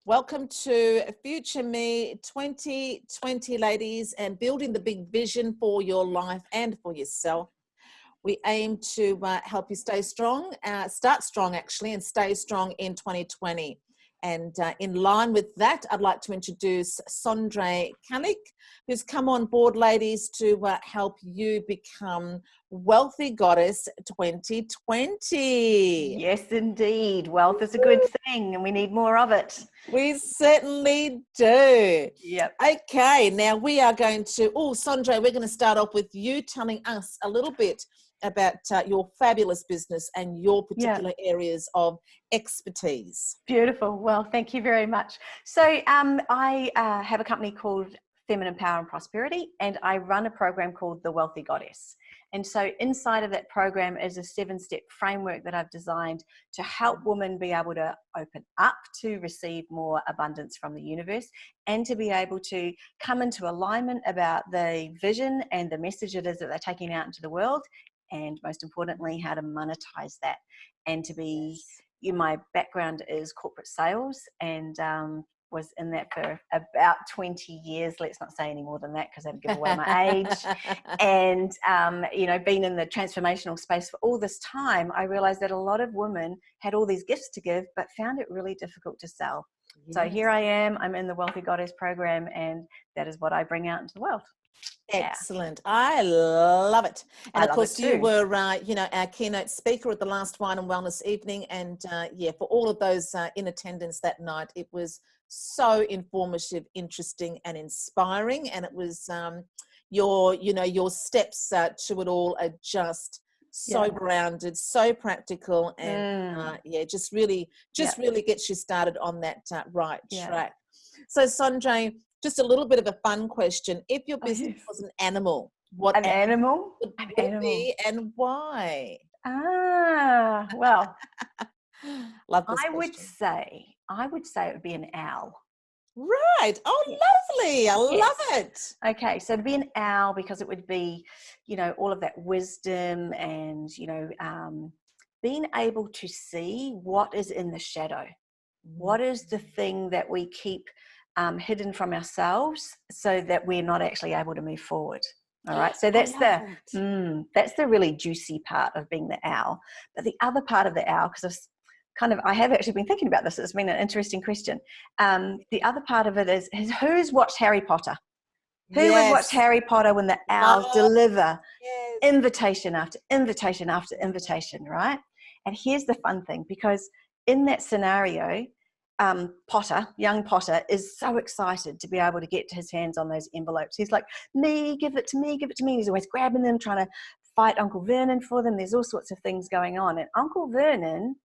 Welcome to Future Me 2020, ladies, and building the big vision for your life and for yourself. We aim to help you stay strong, start strong actually, and stay strong in 2020. And in line with that, I'd like to introduce Sondre Callec, who's come on board, ladies, to help you become Wealthy Goddess 2020. Yes, indeed. Wealth is a good thing and we need more of it. We certainly do. Yep. Okay, now we are going to, Sondre, we're going to start off with you telling us a little bit about your fabulous business and your particular areas of expertise. Beautiful. Well, thank you very much. So I have a company called Feminine Power and Prosperity, and I run a program called The Wealthy Goddess. And so inside of that program is a 7-step framework that I've designed to help women be able to open up to receive more abundance from the universe and to be able to come into alignment about the vision and the message it is that they're taking out into the world, and most importantly, how to monetize that. And to be, my background is corporate sales, and was in that for about 20 years. Let's not say any more than that because that'd give away my age. And, being in the transformational space for all this time, I realized that a lot of women had all these gifts to give, but found it really difficult to sell. Yes. So here I am, I'm in the Wealthy Goddess program, and that is what I bring out into the world. Excellent. I love it. And of course, you were, our keynote speaker at the last Wine and Wellness evening. And for all of those in attendance that night, it was so informative, interesting and inspiring. And it was your steps to it all are just so grounded, so practical, and just really gets you started on that right track. So Sondre, just a little bit of a fun question. If your business was an animal, what animal would it be and why? Well, love this I would say it would be an owl. Right. Oh, lovely. I love it. Okay. So it'd be an owl because it would be, all of that wisdom and, being able to see what is in the shadow. What is the thing that we keep hidden from ourselves so that we're not actually able to move forward. All right. So that's that's the really juicy part of being the owl. But the other part of the owl, because I have actually been thinking about this. It's been an interesting question. The other part of it is who's watched Harry Potter? Who would watch Harry Potter when the owls deliver invitation after invitation after invitation, right? And here's the fun thing, because in that scenario, young Potter is so excited to be able to get his hands on those envelopes. He's like, give it to me. He's always grabbing them, trying to fight Uncle Vernon for them. There's all sorts of things going on. And Uncle Vernon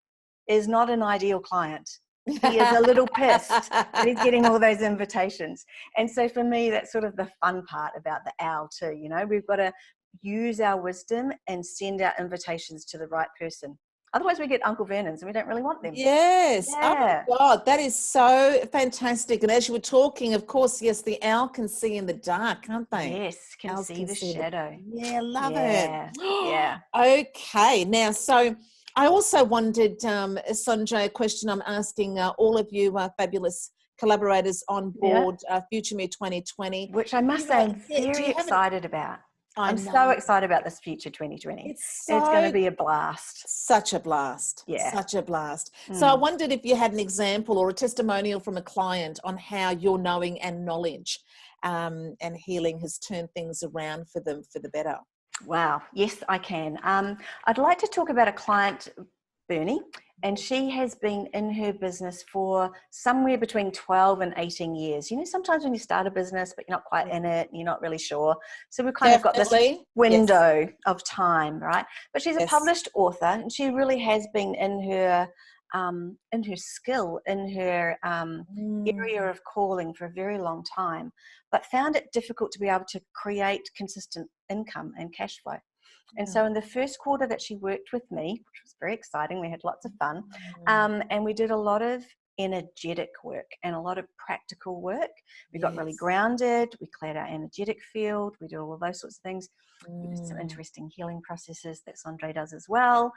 is not an ideal client. He is a little pissed that he's getting all those invitations. And so for me, that's sort of the fun part about the owl too. We've got to use our wisdom and send out invitations to the right person. Otherwise, we get Uncle Vernon's and we don't really want them. Yes. Yeah. Oh, my God. That is so fantastic. And as you were talking, of course, yes, the owl can see in the dark, can't they? Yes, can see the shadow. Love it. Yeah. Okay. Now, so I also wondered, Sondre, a question I'm asking all of you fabulous collaborators on board Future Me 2020. Which I must say I'm very excited about. I'm so excited about this Future 2020. It's going to be a blast. Such a blast. Yeah. Such a blast. So I wondered if you had an example or a testimonial from a client on how your knowing and knowledge and healing has turned things around for them for the better. Wow. Yes, I can. I'd like to talk about a client, Bernie, and she has been in her business for somewhere between 12 and 18 years. Sometimes when you start a business, but you're not quite in it, and you're not really sure. So we've kind of got this window of time, right? But she's a published author, and she really has been in her skill, in her area of calling for a very long time, but found it difficult to be able to create consistent income and cash flow. And so in the first quarter that she worked with me, which was very exciting, we had lots of fun, and we did a lot of energetic work and a lot of practical work. We got really grounded, we cleared our energetic field, we did all of those sorts of things. We did some interesting healing processes that Sondre does as well,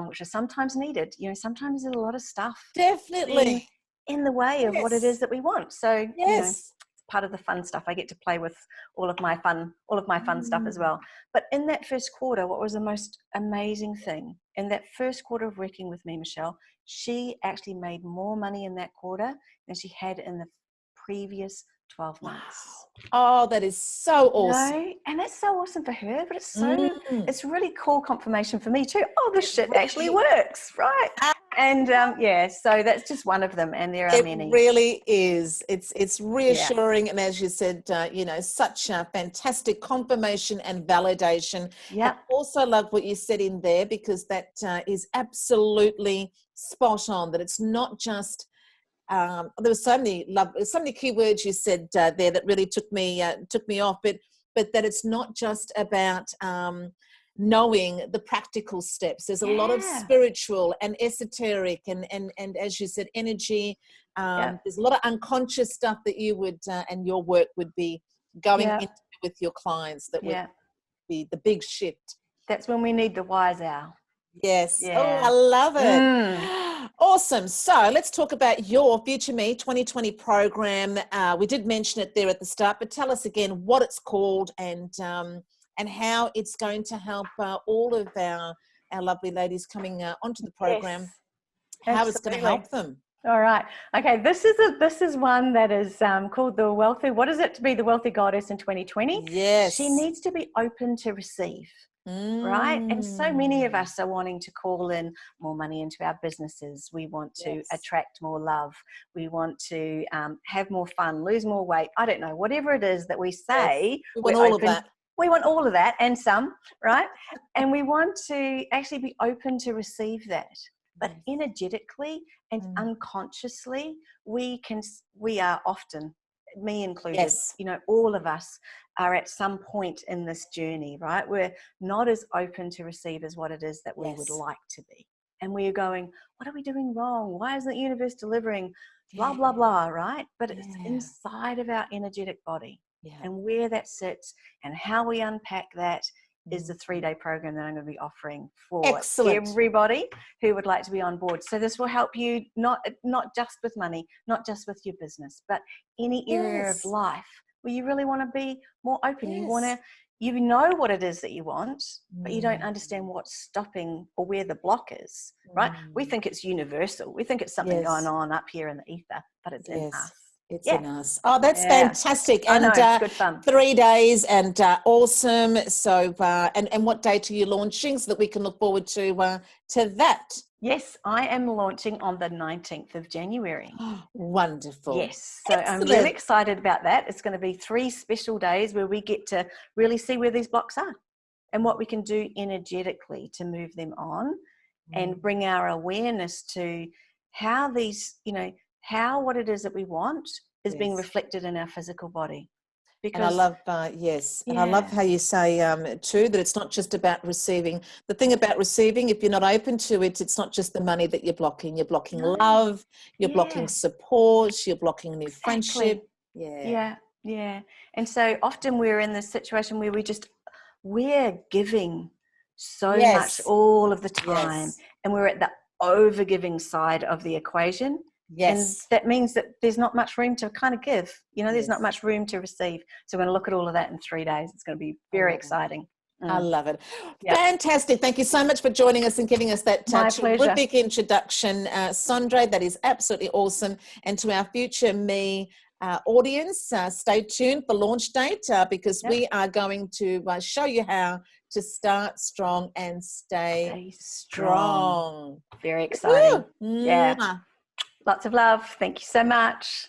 which are sometimes needed. Sometimes there's a lot of stuff definitely in the way of what it is that we want. So, yes, it's part of the fun stuff. I get to play with all of my fun stuff as well. But in that first quarter, what was the most amazing thing? In that first quarter of working with me, Michelle, she actually made more money in that quarter than she had in the previous 12 months. Oh, that is so awesome. And that's so awesome for her, but it's really cool confirmation for me too. Oh, this shit actually works, right? And so that's just one of them, and there are many. It really is. It's reassuring, and as you said, such a fantastic confirmation and validation. Yeah. I also love what you said in there, because that is absolutely spot on. That it's not just. There were so many key words you said there that really took me off, but that it's not just about knowing the practical steps. There's a lot of spiritual and esoteric and as you said, energy. There's a lot of unconscious stuff that you would and your work would be going into with your clients that would be the big shift. That's when we need the wise owl. Yes. Yeah. Oh, I love it. Awesome. So let's talk about your Future Me 2020 program. We did mention it there at the start, but tell us again what it's called and how it's going to help all of our lovely ladies coming onto the program. Yes, how it's going to help them. All right. Okay. This is one that is called the Wealthy. What is it to be the Wealthy Goddess in 2020? Yes. She needs to be open to receive. Right. And so many of us are wanting to call in more money into our businesses. We want to attract more love. We want to have more fun, lose more weight. I don't know, whatever it is that we say. We want all of that. We want all of that and some, right? And we want to actually be open to receive that. But energetically and unconsciously, we are often, me included, all of us are at some point in this journey, right? We're not as open to receive as what it is that we would like to be. And we're going, what are we doing wrong? Why isn't the universe delivering? Blah, blah, blah, right? But it's inside of our energetic body. And where that sits and how we unpack that is the 3-day program that I'm going to be offering for everybody who would like to be on board. So this will help you not just with money, not just with your business, but any area of life where you really want to be more open. You know what it is that you want, but you don't understand what's stopping or where the block is, right? We think it's universal. We think it's something going on up here in the ether, but it's in us. It's in us. Oh, that's fantastic. And it's good fun. 3 days and awesome. So, and what date are you launching so that we can look forward to that? Yes, I am launching on the 19th of January. Wonderful. Yes. So I'm really excited about that. It's going to be 3 special days where we get to really see where these blocks are and what we can do energetically to move them on and bring our awareness to how these, how what it is that we want is being reflected in our physical body. Because, and I love, and I love how you say too that it's not just about receiving. The thing about receiving, if you're not open to it, it's not just the money that you're blocking. You're blocking love, you're blocking support, you're blocking new friendship. Yeah. And so often we're in this situation where we're giving so much all of the time, and we're at the over-giving side of the equation. And that means that there's not much room to kind of give, there's not much room to receive. So we're going to look at all of that in 3 days. It's going to be very exciting. I love it. Fantastic. Thank you so much for joining us and giving us that terrific introduction, Sondre. That is absolutely awesome. And to our Future Me audience, stay tuned for launch date because we are going to show you how to start strong and stay strong. Very exciting. Yeah. Lots of love. Thank you so much.